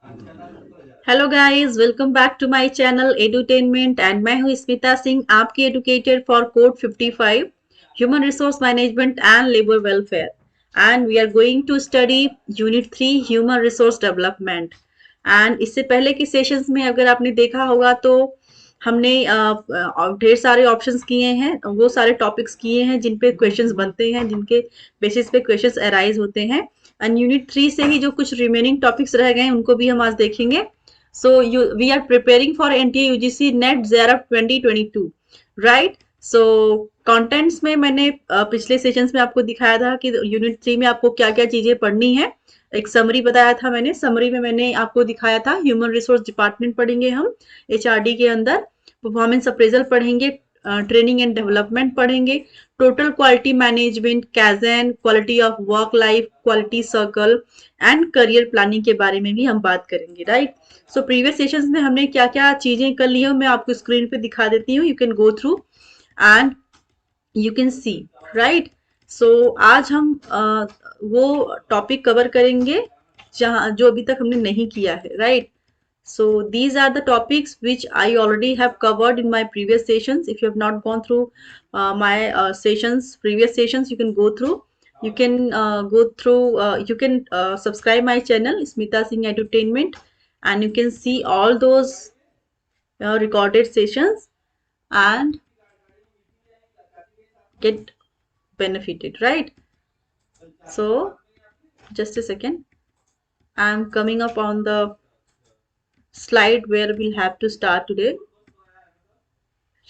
Hello guys, welcome back to my channel Edutainment and मैं हूं स्मिता सिंह, आपकी educator for code 55 human resource management and labour welfare. And we are going to study unit 3 human resource development. And इससे पहले के sessions में अगर आपने देखा होगा तो हमने ढेर सारे ऑप्शंस किए हैं, वो सारे टॉपिक्स किए हैं जिन पे क्वेश्चंस बनते हैं, जिनके बेसिस पे क्वेश्चंस अराइज होते हैं। एंड यूनिट 3 से ही जो कुछ रिमेनिंग टॉपिक्स रह गए हैं उनको भी हम आज देखेंगे। So we are preparing for NTA UGC NET JARF 2022, right? So contents में मैंने पिछले सेशंस में आपको दिखाया था कि यूनिट 3 में आपको क्या क्या चीजें पढ़नी है। एक समरी बताया था मैंने, समरी में मैंने आपको दिखाया था ह्यूमन रिसोर्स डिपार्टमेंट पढ़ेंगे हम HRD के अंदर, परफॉर्मेंस अप्रेजल पढ़ेंगे, ट्रेनिंग एंड डेवलपमेंट पढ़ेंगे, total quality management, kaizen, quality of work life, quality circle and career planning के बारे में भी हम बात करेंगे, राइट? सो प्रीवियस सेशंस में हमने क्या क्या चीजें कर ली है मैं आपको स्क्रीन पे दिखा देती हूँ, you can go through and you can see, right? So आज हम वो टॉपिक कवर करेंगे जहाँ जो अभी तक हमने नहीं किया है, right? So these are the topics which I already have covered in my previous sessions. If you have not gone through my previous sessions, you can go through. You can go through. You can subscribe my channel, Smita Singh Entertainment, and you can see all those recorded sessions and get benefited, right? So just a second. I'm coming up on the slide where we'll have to start today.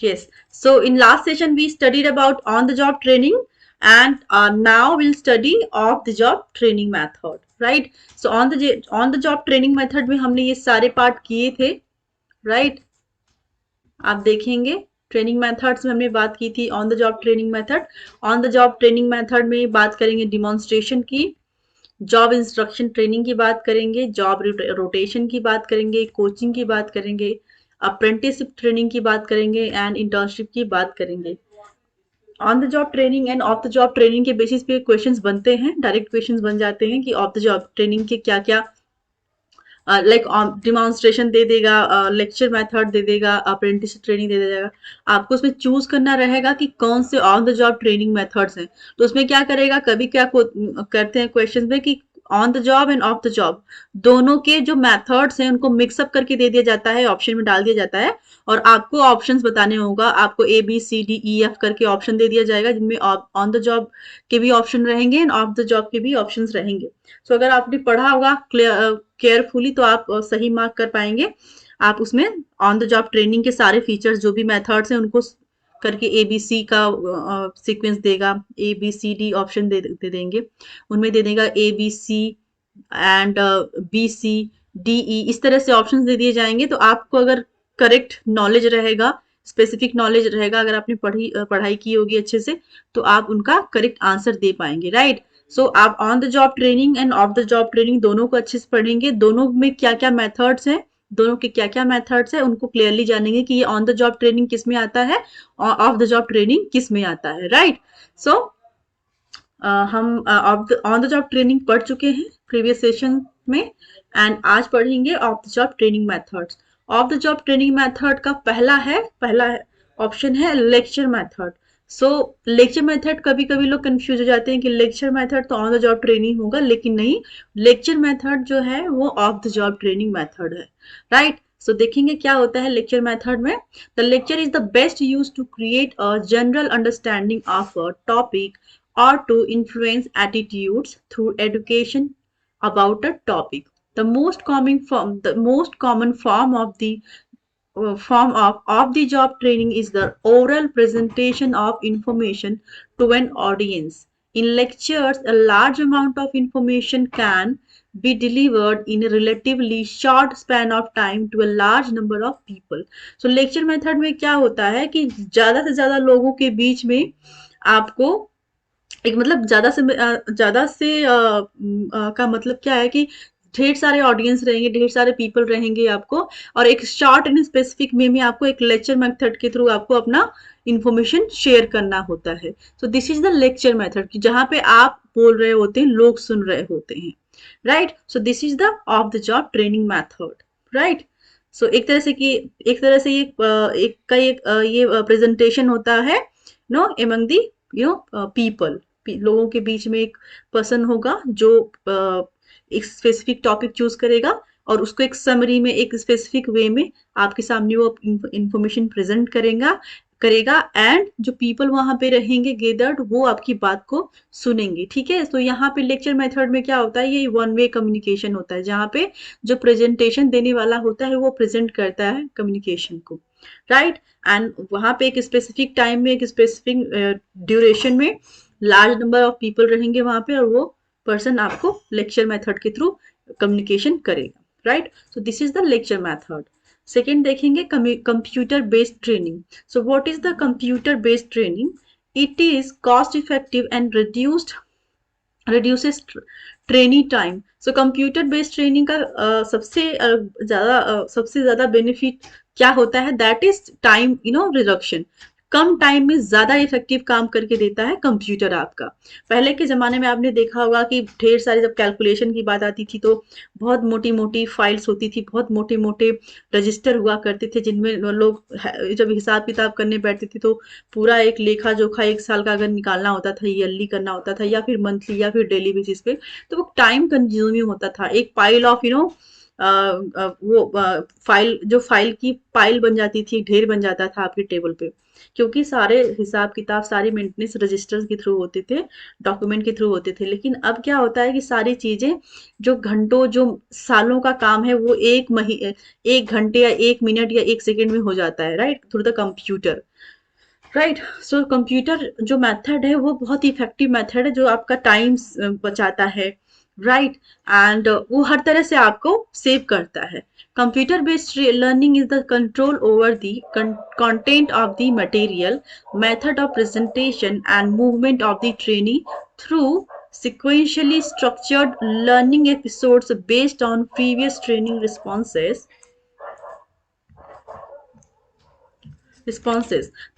Yes. So in last session we studied about on-the-job training, and now we'll study off-the-job training method, right? So on the job training method में हमने ये सारे part किए थे, right? आप देखेंगे training methods में हमने बात की थी on the job training method. On the job training method में बात करेंगे डिमॉन्स्ट्रेशन की, जॉब इंस्ट्रक्शन ट्रेनिंग की बात करेंगे, जॉब रोटेशन की बात करेंगे, कोचिंग की बात करेंगे, अप्रेंटिसशिप ट्रेनिंग की बात करेंगे एंड इंटर्नशिप की बात करेंगे। On the job training end of the job training के बेसिस पे क्वेश्चंस बनते हैं, डायरेक्ट क्वेश्चंस बन जाते हैं कि ऑफ द जॉब ट्रेनिंग के क्या क्या, लाइक डिमॉन्स्ट्रेशन दे देगा, लेक्चर मेथड दे देगा, अप्रेंटिस ट्रेनिंग दे देगा। आपको उसमें चूज करना रहेगा कि कौन से on the job training methods हैं। तो उसमें क्या करेगा, कभी क्या करते हैं क्वेश्चन में कि on the job end of the job दोनों के जो मेथड्स हैं उनको मिक्सअप करके दे दिया जाता है, ऑप्शन में डाल दिया जाता है और आपको ऑप्शंस बताने होगा। आपको ABCDEF करके ऑप्शन दे दिया जाएगा जिनमें ऑन द जॉब के भी ऑप्शन रहेंगे एंड ऑफ द जॉब के भी ऑप्शन रहेंगे। सो अगर आपने पढ़ा होगा केयरफुली तो आप सही मार्क कर पाएंगे। आप उसमें ऑन द जॉब ट्रेनिंग के सारे फीचर्स जो भी मेथड्स हैं उनको करके ABC का सीक्वेंस देगा, ABCD ऑप्शन दे देंगे, उनमें दे देगा ABC एंड BCDE, इस तरह से ऑप्शंस दे दिए जाएंगे। तो आपको अगर करेक्ट नॉलेज रहेगा, स्पेसिफिक नॉलेज रहेगा, अगर आपने पढ़ाई की होगी अच्छे से तो आप उनका करेक्ट आंसर दे पाएंगे, राइट? सो आप on the job training end of the job training दोनों को अच्छे से पढ़ेंगे, दोनों में क्या क्या मेथड्स हैं, दोनों के क्या क्या मेथड्स हैं उनको क्लियरली जानेंगे कि ये ऑन द जॉब ट्रेनिंग किस में आता है और ऑफ द जॉब ट्रेनिंग किस में आता है, राइट? सो हम ऑन द जॉब ट्रेनिंग पढ़ चुके हैं प्रीवियस सेशन में एंड आज पढ़ेंगे off the job training methods. Off the job training method का पहला ऑप्शन है lecture method. So lecture method कभी कभी लोग कंफ्यूज हो जाते हैं कि लेक्चर मेथड तो ऑन द जॉब ट्रेनिंग होगा, लेकिन नहीं, लेक्चर मेथड जो है वो off the job training method है, राइट? सो देखेंगे क्या होता है लेक्चर मेथड में। The lecture is the best use to create a general understanding of a topic or to influence attitudes through education about a topic. The most common form of the job training is the oral presentation of information to an audience. In lectures, a large amount of information can be delivered in a relatively short span of time to a large number of people. So lecture method में क्या होता है कि ज्यादा से ज्यादा लोगों के बीच में आपको एक मतलब का मतलब क्या है कि ढेर सारे ऑडियंस रहेंगे, ढेर सारे पीपल रहेंगे आपको, और एक शॉर्ट एंड स्पेसिफिक वे में आपको एक लेक्चर मेथड के थ्रू आपको अपना इंफॉर्मेशन शेयर करना होता है। सो this is the lecture method कि जहाँ पे आप बोल रहे होते हैं, लोग सुन रहे होते हैं, right. So this is the off the job training method, right. So एक तरह से कि एक तरह से ये एक का एक ये प्रेजेंटेशन होता है नो एमंग दी पीपल, लोगों के बीच में एक पर्सन होगा जो एक स्पेसिफिक टॉपिक चूज करेगा और उसको एक समरी में एक स्पेसिफिक वे में आपके सामने वो इंफॉर्मेशन प्रेजेंट करेगा करेगा एंड जो पीपल वहां पे रहेंगे गेदर्ड वो आपकी बात को सुनेंगे, ठीक है। तो यहाँ पे लेक्चर मेथड में क्या होता है, ये वन वे कम्युनिकेशन होता है जहाँ पे जो प्रेजेंटेशन देने वाला होता है वो प्रेजेंट करता है कम्युनिकेशन को, राइट। एंड वहां पे एक स्पेसिफिक टाइम में एक स्पेसिफिक ड्यूरेशन में लार्ज नंबर ऑफ पीपल रहेंगे वहां पे और वो पर्सन आपको लेक्चर मेथड के थ्रू कम्युनिकेशन करेगा, right. So this is the lecture method. Second देखेंगे computer based training. So what is the computer based training? It is cost effective and reduces training time. So computer based training का सबसे ज्यादा benefit क्या होता है? That is time reduction. कम time में ज्यादा इफेक्टिव काम करके देता है कंप्यूटर आपका। पहले के जमाने में आपने देखा होगा कि ढेर सारी जब कैलकुलेशन की बात आती थी तो बहुत मोटी मोटी फाइल्स होती थी, बहुत मोटे मोटे रजिस्टर हुआ करते थे जिनमें लोग जब हिसाब किताब करने बैठते थे तो पूरा एक लेखा जोखा एक साल का अगर निकालना होता था, ईयरली करना होता था या फिर मंथली या फिर डेली बेसिस पे, तो वो टाइम कंज्यूमिंग होता था। एक पाइल ऑफ वो फाइल की पाइल बन जाती थी, ढेर बन जाता था आपके टेबल पे, क्योंकि सारे हिसाब किताब सारी मेंटेनेंस रजिस्टर्स के थ्रू होते थे, डॉक्यूमेंट के थ्रू होते थे। लेकिन अब क्या होता है कि सारी चीजें जो घंटों जो सालों का काम है वो एक घंटे या एक मिनट या एक सेकेंड में हो जाता है, right, through the computer, right. So computer जो मेथड है वो बहुत ही इफेक्टिव मेथड है जो आपका टाइम बचाता है, राइट। एंड वो हर तरह से आपको सेव करता है। Computer based learning is the control over the content of the material, method of presentation and movement of the training through sequentially structured learning episodes based on previous training responses.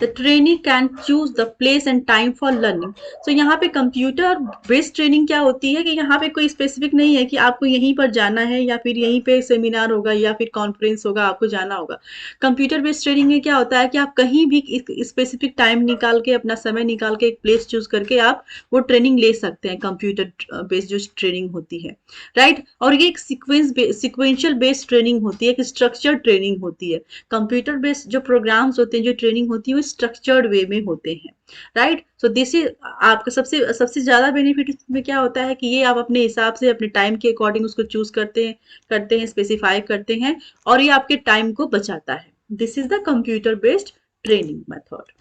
The trainee can choose the place and time for learning. So यहाँ पे computer based training क्या होती है कि यहाँ पे कोई specific नहीं है कि आपको यहीं पर जाना है या फिर यहीं पे सेमिनार होगा या फिर कॉन्फ्रेंस होगा आपको जाना होगा। कंप्यूटर बेस्ड ट्रेनिंग में क्या होता है कि आप कहीं भी स्पेसिफिक टाइम निकाल के अपना समय निकाल के एक प्लेस चूज करके आप वो ट्रेनिंग ले सकते हैं, कंप्यूटर बेस्ड जो ट्रेनिंग होती है, राइट। और ये एक सिक्वेंशियल बेस्ड ट्रेनिंग होती है, एक स्ट्रक्चर्ड ट्रेनिंग होती है। कंप्यूटर बेस्ड जो प्रोग्राम्स होते हैं, जो ट्रेनिंग होती है वो स्ट्रक्चर्ड वे में होते हैं, राइट। सो दिस इज आपका सबसे सबसे ज्यादा बेनिफिट इसमें क्या होता है कि ये आप अपने हिसाब से अपने टाइम के अकॉर्डिंग उसको चूज करते हैं, स्पेसिफाई करते हैं और ये आपके टाइम को बचाता है। This is the computer based training method.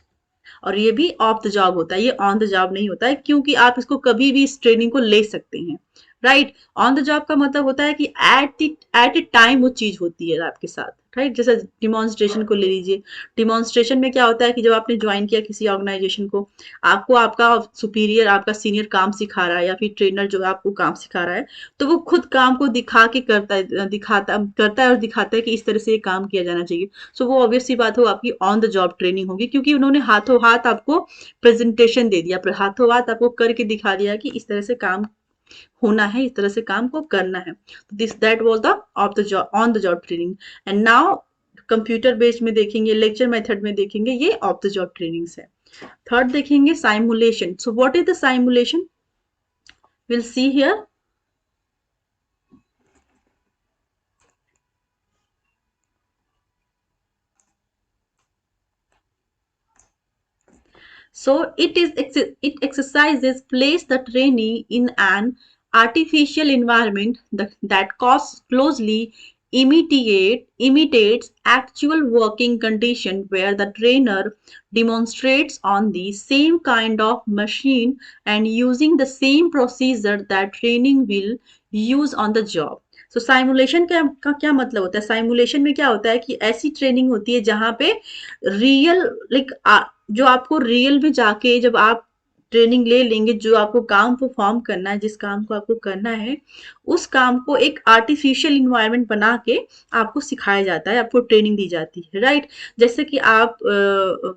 और ये भी ऑफ द जॉब होता है, ये ऑन द जॉब नहीं होता है, क्योंकि आप इसको कभी भी इस ट्रेनिंग को ले सकते हैं, राइट। ऑन द जॉब का मतलब होता है कि एट ए टाइम वो चीज होती है आपके साथ, राइट। जैसे डिमॉन्स्ट्रेशन को ले लीजिए। डिमॉन्स्ट्रेशन में क्या होता है कि जब आपने ज्वाइन किया किसी ऑर्गेनाइजेशन को, आपको आपका सुपीरियर आपका सीनियर काम सिखा रहा है या फिर ट्रेनर जो आपको काम सिखा रहा है, तो वो खुद काम को दिखा के करता है और दिखाता है कि इस तरह से ये काम किया जाना चाहिए। सो वो ऑब्वियस सी बात हो आपकी ऑन द जॉब ट्रेनिंग होगी, क्योंकि उन्होंने हाथों हाथ आपको प्रेजेंटेशन दे दिया, हाथों हाथ आपको करके दिखा दिया कि इस तरह से काम होना है, इस तरह से काम को करना है। This that was the off the job on the job training. And now computer based में देखेंगे, लेक्चर मेथड में देखेंगे, ये ऑफ द जॉब ट्रेनिंग्स है। थर्ड देखेंगे simulation. So what is the simulation? Will see here. So it exercises place the trainee in an artificial environment that closely imitates actual working condition, where the trainer demonstrates on the same kind of machine and using the same procedure that training will use on the job. So simulation का क्या मतलब होता है? Simulation में क्या होता है कि ऐसी ट्रेनिंग होती है जहां पे रियल लाइक जो आपको रियल में जाके जब आप ट्रेनिंग ले लेंगे, जो आपको काम परफॉर्म करना है, जिस काम को आपको करना है, उस काम को एक आर्टिफिशियल इन्वायरमेंट बना के आपको सिखाया जाता है, आपको ट्रेनिंग दी जाती है, राइट। जैसे कि आप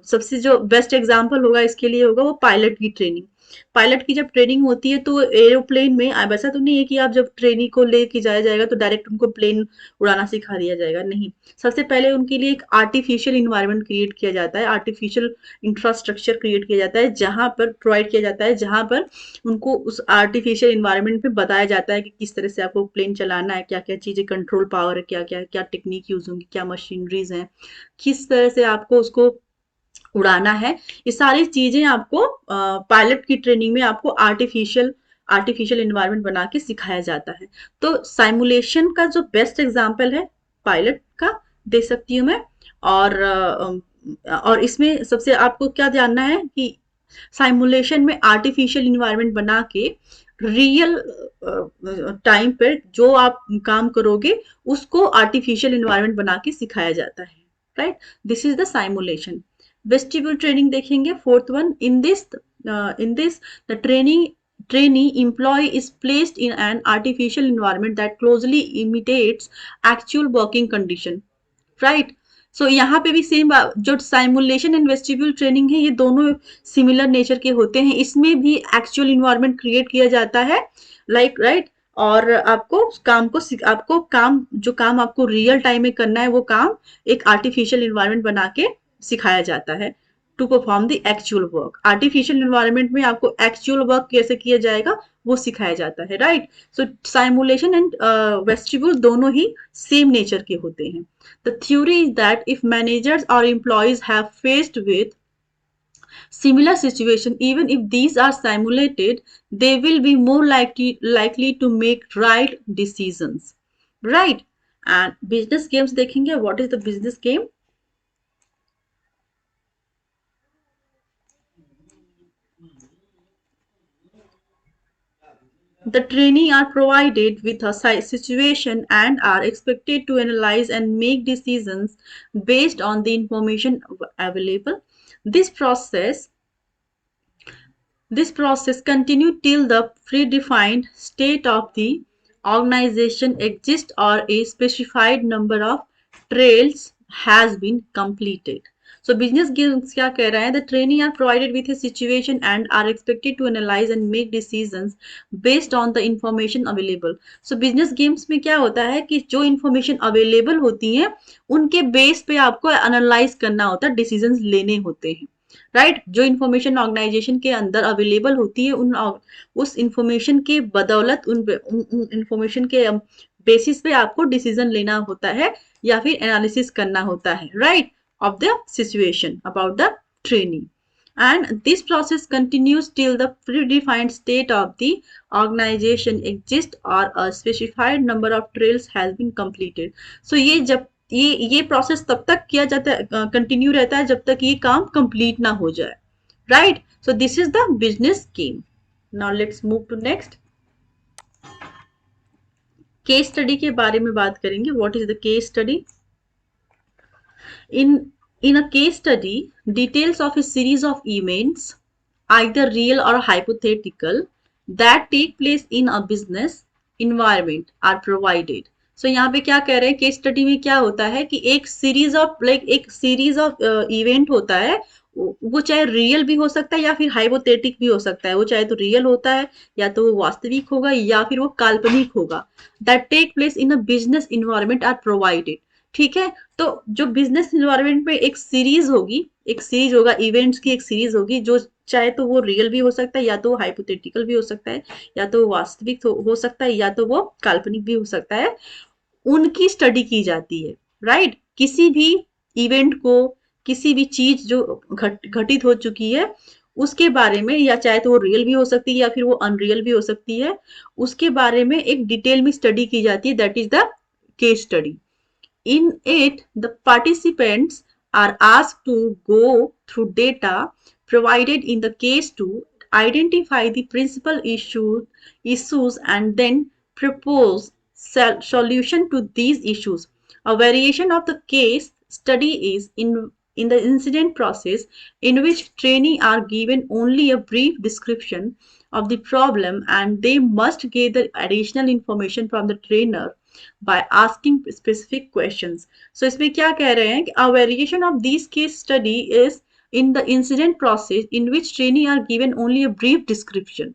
सबसे जो बेस्ट एग्जांपल होगा इसके लिए होगा वो पायलट की ट्रेनिंग। पायलट की जब ट्रेनिंग होती है तो एरोप्लेन में वैसा तो नहीं है कि आप जब ट्रेनिंग को लेके जाया जाएगा तो डायरेक्ट उनको प्लेन उड़ाना सिखा दिया जाएगा, नहीं। सबसे पहले उनके लिए एक आर्टिफिशियल इन्वायरमेंट क्रिएट किया जाता है, आर्टिफिशियल इंफ्रास्ट्रक्चर क्रिएट किया जाता है, जहां पर प्रोवाइड किया जाता है, जहां पर उनको उस आर्टिफिशियल इन्वायरमेंट में बताया जाता है कि किस तरह से आपको प्लेन चलाना है, क्या क्या चीजें, कंट्रोल पावर है, क्या क्या क्या टेक्निक यूज होंगी, क्या मशीनरीज हैं, किस तरह से आपको उसको उड़ाना है। ये सारी चीजें आपको पायलट की ट्रेनिंग में आपको आर्टिफिशियल आर्टिफिशियल इन्वायरमेंट बना के सिखाया जाता है। तो साइमुलेशन का जो बेस्ट एग्जाम्पल है पायलट का, दे सकती हूँ मैं। और इसमें सबसे आपको क्या जानना है कि साइमुलेशन में आर्टिफिशियल इन्वायरमेंट बना के रियल टाइम पर जो आप काम करोगे उसको आर्टिफिशियल इन्वायरमेंट बना के सिखाया जाता है, right. This is the simulation. Vestibule training देखेंगे, fourth one. In this the trainee employee is placed in an artificial environment that closely imitates actual working condition, right. So यहाँ पे भी सेम, जो साइमुलेशन एंड वेस्टिब्यूल ट्रेनिंग है ये दोनों similar nature के होते हैं। इसमें भी एक्चुअल इन्वायरमेंट क्रिएट किया जाता है, लाइक राइट। और आपको काम जो काम आपको रियल टाइम में करना है वो काम एक आर्टिफिशियल इन्वायरमेंट बना के सिखाया जाता है to perform the actual work. Artificial environment में आपको एक्चुअल वर्क कैसे किया जाएगा वो सिखाया जाता है, right. So simulation and vestibule दोनों ही सेम नेचर के होते हैं। The theory is that if managers or employees have faced with similar situation, even if these are simulated, they will be more likely to make right decisions, right? And business games देखेंगे, what is the business game? The trainee are provided with a situation and are expected to analyze and make decisions based on the information available. This process This process continued till the predefined state of the organization exists or a specified number of trails has been completed. So business games क्या कह रहा है? The trainee are provided with a situation and are expected to analyze and make decisions based on the information available. So business games में क्या होता है कि जो information available होती है उनके बेस पे आपको एनालाइज करना होता है, डिसीजंस लेने होते हैं, राइट। जो इंफॉर्मेशन ऑर्गेनाइजेशन के अंदर अवेलेबल होती है उस इंफॉर्मेशन के बदौलत उन इंफॉर्मेशन के बेसिस पे आपको डिसीजन लेना होता है या फिर एनालिसिस करना होता है, right, of the situation about the training. And this process continues till the predefined state of the organization exists or a specified number of trails has been completed. So ये process तब तक किया जाता है, continue रहता है जब तक ये काम कंप्लीट ना हो जाए, right. So this is the business game. Now let's move to next. Case study के बारे में बात करेंगे। What is the case study? In a case study, details of a series of events, either real or hypothetical, that take place in a business environment are provided. So यहाँ पे क्या कह रहे हैं, केस स्टडी में क्या होता है कि एक सीरीज ऑफ इवेंट होता है, वो चाहे रियल भी हो सकता है या फिर हाइपोथेटिक भी हो सकता है। वो चाहे तो रियल होता है या तो वो वास्तविक होगा या फिर वो काल्पनिक होगा। That take place in a business environment are provided, ठीक है। तो जो बिजनेस इन्वायरमेंट में एक सीरीज होगा, इवेंट्स की एक सीरीज होगी, जो चाहे तो वो रियल भी हो सकता है या तो वो हाइपोथेटिकल भी हो सकता है या तो वो वास्तविक हो सकता है या तो वो काल्पनिक भी हो सकता है। उनकी स्टडी की जाती है, राइट। किसी भी इवेंट को, किसी भी चीज जो घटित हो चुकी है उसके बारे में, या चाहे तो वो रियल भी हो सकती है या फिर वो अनरियल भी हो सकती है, उसके बारे में एक डिटेल में स्टडी की जाती है। That is the case study. In it, the participants are asked to go through data provided in the case to identify the principal issues and then propose solution to these issues. A variation of the case study is in the incident process, in which trainees are given only a brief description of the problem and they must gather additional information from the trainer by asking specific questions. So इसमें क्या कह रहे हैं कि a variation of these case study is in the incident process in which trainee are given only a brief description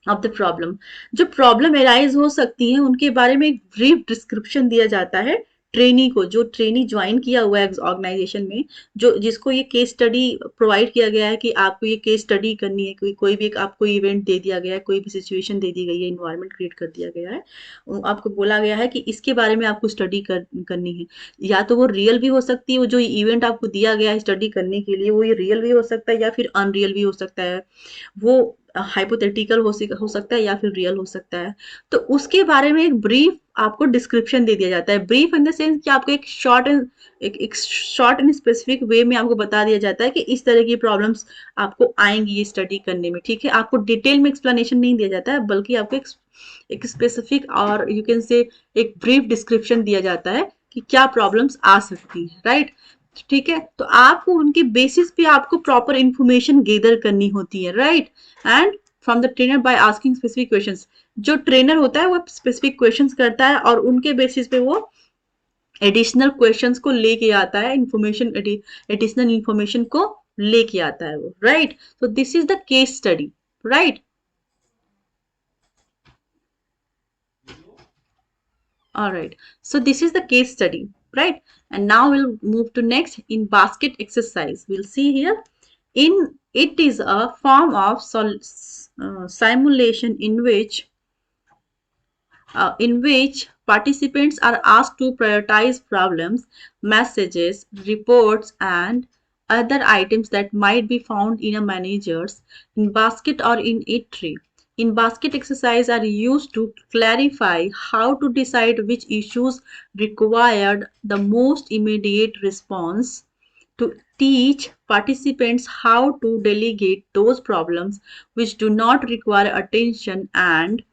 of the problem. जो problem arise हो सकती है उनके बारे में एक ब्रीफ डिस्क्रिप्शन दिया जाता है ट्रेनी को, जो ट्रेनी ज्वाइन किया हुआ है ऑर्गेनाइजेशन में, जो जिसको ये केस स्टडी प्रोवाइड किया गया है कि आपको ये केस स्टडी करनी है, कोई भी एक आपको इवेंट दे दिया गया है, कोई भी सिचुएशन दे दी गई है, इन्वायरमेंट क्रिएट कर दिया गया है, आपको बोला गया है कि इसके बारे में आपको स्टडी करनी है। या तो वो रियल भी हो सकती है, वो जो इवेंट आपको दिया गया है स्टडी करने के लिए वो ये रियल भी हो सकता है या फिर अनरियल भी हो सकता है, वो हाइपोथेटिकल हो सकता है या फिर रियल हो सकता है। तो उसके बारे में एक ब्रीफ आपको डिस्क्रिप्शन दे दिया जाता है। ब्रीफ इन द सेंस कि आपको एक शॉर्ट एंड स्पेसिफिक वे में आपको बता दिया जाता है कि इस तरह की प्रॉब्लम्स आपको आएंगी ये स्टडी करने में, ठीक है। आपको डिटेल में एक्सप्लेनेशन नहीं दिया जाता है, बल्कि आपको एक स्पेसिफिक और यू कैन से एक ब्रीफ डिस्क्रिप्शन दिया जाता है कि क्या प्रॉब्लम्स आ सकती है, राइट। ठीक है, तो आपको उनके बेसिस पे आपको प्रॉपर इंफॉर्मेशन गेदर करनी होती है, right. And from the trainer by asking specific questions, जो ट्रेनर होता है वो स्पेसिफिक क्वेश्चंस करता है और उनके बेसिस पे वो एडिशनल क्वेश्चंस को लेके आता है, इंफॉर्मेशन एडिशनल इंफॉर्मेशन को लेके आता है वो, राइट। तो this is the case study, right. All right, so this is the case study, right? And now we'll move to next in basket exercise. We'll see here in it is a form of simulation in which participants are asked to prioritize problems, messages, reports, and other items that might be found in a manager's in basket or in it tree. In basket exercise are used to clarify how to decide which issues required the most immediate response, to teach participants how to delegate those problems which do not require attention, and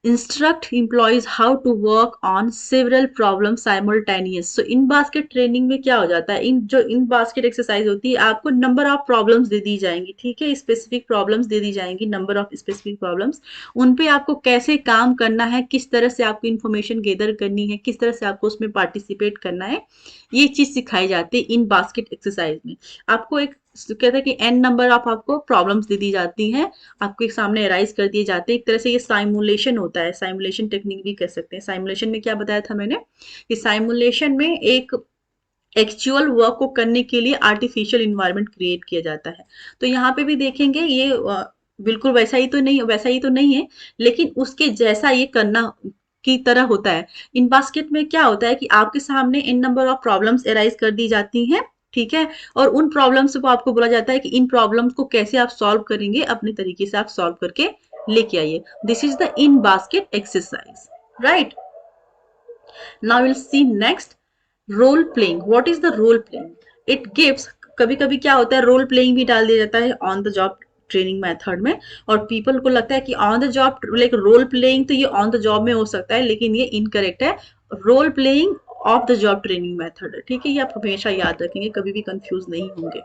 instruct employees how to work on several problems simultaneous. So in basket training में क्या हो जाता है, इन basket exercise होती है, आपको number of problems they दी जाएंगी, ठीक है, स्पेसिफिक प्रॉब्लम्स दे दी जाएंगी, नंबर ऑफ स्पेसिफिक प्रॉब्लम्स, उन पे आपको कैसे काम करना है, किस तरह से आपको इन्फॉर्मेशन गेदर करनी है, किस तरह से आपको उसमें पार्टिसिपेट करना है, ये चीज सिखाई जाती है इन बास्केट एक्सरसाइज में। आपको एक कहते हैं कि एन नंबर ऑफ आपको प्रॉब्लम्स दे दी जाती हैं, आपको एक सामने अराइज कर दिए जाते हैं, एक तरह से ये साइमुलेशन होता है, साइमुलेशन टेक्निक भी कह सकते हैं। साइमुलेशन में क्या बताया था मैंने कि साइमुलेशन में एक एक्चुअल वर्क को करने के लिए आर्टिफिशियल इन्वायरमेंट क्रिएट किया जाता है। तो यहाँ पे भी देखेंगे ये बिल्कुल वैसा ही तो नहीं है, लेकिन उसके जैसा ये करना की तरह होता है। इन बास्केट में क्या होता है कि आपके सामने इन नंबर ऑफ प्रॉब्लम्स एराइज कर दी जाती हैं, ठीक है, और उन प्रॉब्लम्स को आपको बोला जाता है कि इन प्रॉब्लम्स को कैसे आप सॉल्व करेंगे, अपने तरीके से आप सॉल्व करके लेके आइए। This is the in basket exercise, right. Now will see next role playing. What is the role playing? It gives, कभी कभी क्या होता है रोल प्लेइंग भी डाल दिया जाता है on the job training method में, और पीपल को लगता है कि on the job like role playing तो ये ऑन द जॉब में हो सकता है, लेकिन ये इनकरेक्ट है। Role playing off the job training method है, ठीक है, ये आप हमेशा याद रखेंगे, कभी भी कंफ्यूज नहीं होंगे।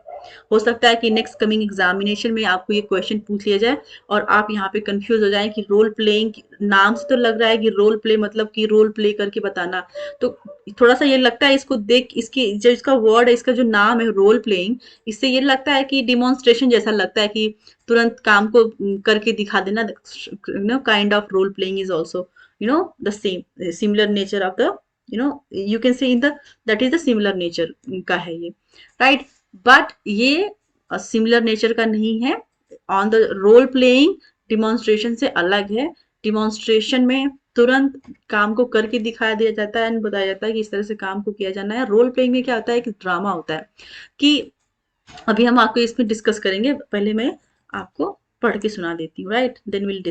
हो सकता है कि नेक्स्ट कमिंग एग्जामिनेशन में आपको ये क्वेश्चन पूछ लिया जाए और आप यहाँ पे कंफ्यूज हो जाए कि रोल प्लेइंग, नाम से तो लग रहा है कि रोल प्ले मतलब कि रोल प्ले करके बताना, तो थोड़ा सा ये लगता है इसको देख, इसकी जो इसका वर्ड है, इसका जो नाम है रोल प्लेइंग, इससे ये लगता है कि डिमॉन्स्ट्रेशन जैसा लगता है कि तुरंत काम को करके दिखा देना। Kind of role playing is also the same similar nature of the you can say in the that is the similar nature का है ये, right, but ये सिमिलर नेचर का नहीं है। On the role playing demonstration से अलग है। डिमॉन्स्ट्रेशन में तुरंत काम को करके दिखाया दिया जाता है, बताया जाता है कि इस तरह से काम को किया जाना है। रोल प्लेइंग में क्या होता है कि ड्रामा होता है, कि अभी हम आपको इसमें डिस्कस करेंगे, पहले मैं आपको पढ़ के सुना देती हूँ, right, then will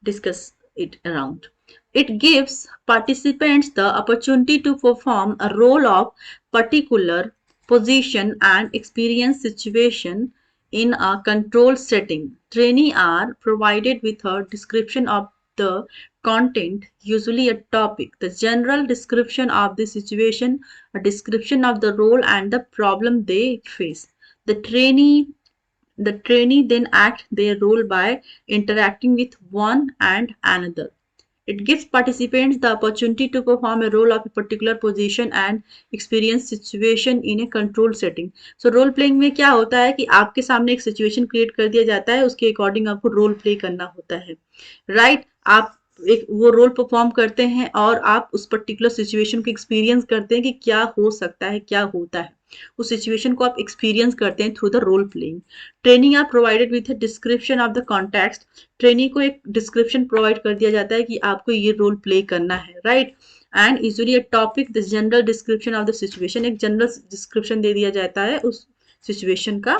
discuss it around. It gives participants the opportunity to perform a role of particular position and experience situation in a controlled setting. Trainees are provided with a description of the content, usually a topic, the general description of the situation, a description of the role and the problem they face. The trainee then act their role by interacting with one and another. It gives participants the opportunity to perform a role of a particular position and experience situation in a controlled setting. So role playing में क्या होता है कि आपके सामने एक situation create कर दिया जाता है, उसके अकॉर्डिंग आपको रोल प्ले करना होता है, राइट? आप एक वो रोल परफॉर्म करते हैं और आप उस पर्टिकुलर सिचुएशन को एक्सपीरियंस करते हैं कि क्या हो सकता है, क्या होता है, उस सिचुएशन को आप एक्सपीरियंस करते हैं through the role playing. Training are provided with a description of the context. Training को एक डिस्क्रिप्शन प्रोवाइड कर दिया जाता है कि आपको ये रोल प्ले करना है, right? And usually a topic, the general description of the situation, एक जनरल डिस्क्रिप्शन दे दिया जाता है उस सिचुएशन का,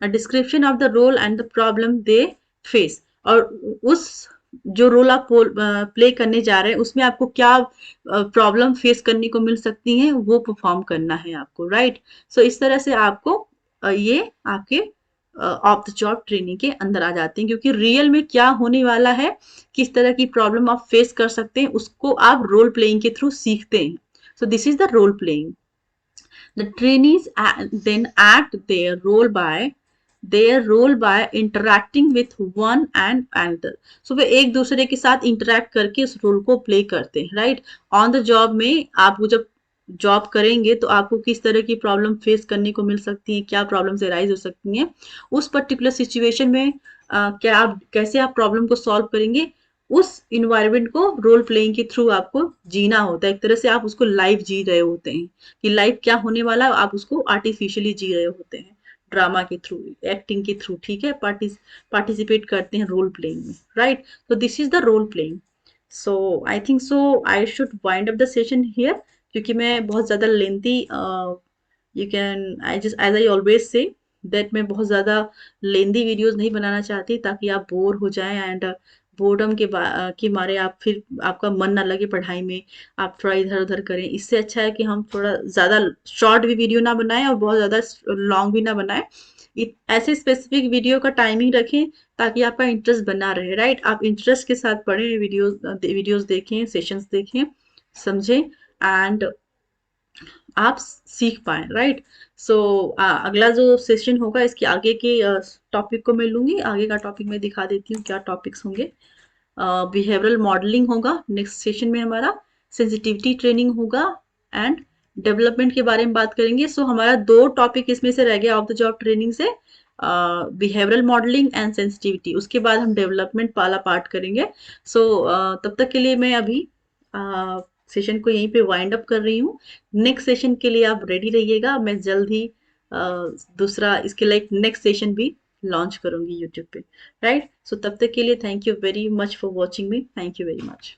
description of the role and the problem they face. और उस जो रोल आप प्ले करने जा रहे हैं उसमें आपको क्या प्रॉब्लम फेस करने को मिल सकती हैं, वो परफॉर्म करना है आपको, राइट? सो इस तरह से आपको ये आपके ऑफ द जॉब ट्रेनिंग के अंदर आ जाते हैं, क्योंकि रियल में क्या होने वाला है, किस तरह की प्रॉब्लम आप फेस कर सकते हैं, उसको आप रोल प्लेइंग के थ्रू सीखते हैं. So this is the role playing. The trainees then act their role by interacting with one and another. So वे एक दूसरे के साथ इंटरेक्ट करके उस रोल को प्ले करते हैं, राइट? ऑन द जॉब में आपको जब जॉब करेंगे तो आपको किस तरह की प्रॉब्लम फेस करने को मिल सकती है, क्या प्रॉब्लम्स अराइज हो सकती हैं उस पर्टिकुलर सिचुएशन में, क्या आप कैसे आप प्रॉब्लम को सॉल्व करेंगे, उस इन्वायरमेंट को रोल प्लेइंग के थ्रू आपको जीना होता है. एक तरह से आप उसको लाइव जी रहे होते हैं कि लाइव क्या होने वाला है, आप उसको आर्टिफिशियली जी रहे होते हैं ड्रामा के थ्रू, एक्टिंग के थ्रू, ठीक है? पार्टिसिपेट करते हैं रोल प्लेइंग में, राइट? तो this is the role playing. So I think so I should wind up the session here, क्योंकि मैं बहुत ज़्यादा lengthy, you can, I just as I always say that मैं बहुत ज़्यादा लेंदी वीडियोस नहीं बनाना चाहती ताकि आप बोर हो जाएं, एंड बोर्डम के मारे आप फिर आपका मन ना लगे पढ़ाई में, आप थोड़ा इधर उधर करें. इससे अच्छा है कि हम थोड़ा ज़्यादा शॉर्ट भी वीडियो ना बनाएं और बहुत ज़्यादा लॉन्ग भी ना बनाएं. ऐसे स्पेसिफिक वीडियो का टाइमिंग रखें ताकि आपका इंटरेस्ट बना रहे, राइट? आप इंटरेस्ट के साथ पढ़ें, वीडियोस देखें, सेशंस देखें, समझें, एंड आप सीख पाए, राइट? सो अगला जो सेशन होगा इसके आगे के टॉपिक को मैं लूंगी. आगे का टॉपिक मैं दिखा देती हूँ क्या टॉपिक्स होंगे. बिहेवियरल मॉडलिंग होगा नेक्स्ट सेशन में हमारा, सेंसिटिविटी ट्रेनिंग होगा, एंड डेवलपमेंट के बारे में बात करेंगे. सो हमारा दो टॉपिक इसमें से रह गया ऑफ द जॉब ट्रेनिंग से, बिहेवियरल मॉडलिंग एंड सेंसिटिविटी. उसके बाद हम डेवलपमेंट वाला पार्ट करेंगे. सो तब तक के लिए मैं अभी सेशन को यहीं पे वाइंड अप कर रही हूँ. नेक्स्ट सेशन के लिए आप रेडी रहिएगा, मैं जल्द ही दूसरा इसके लाइक नेक्स्ट सेशन भी लॉन्च करूंगी यूट्यूब पे, राइट? सो तब तक के लिए thank you very much for watching me. Thank you very much.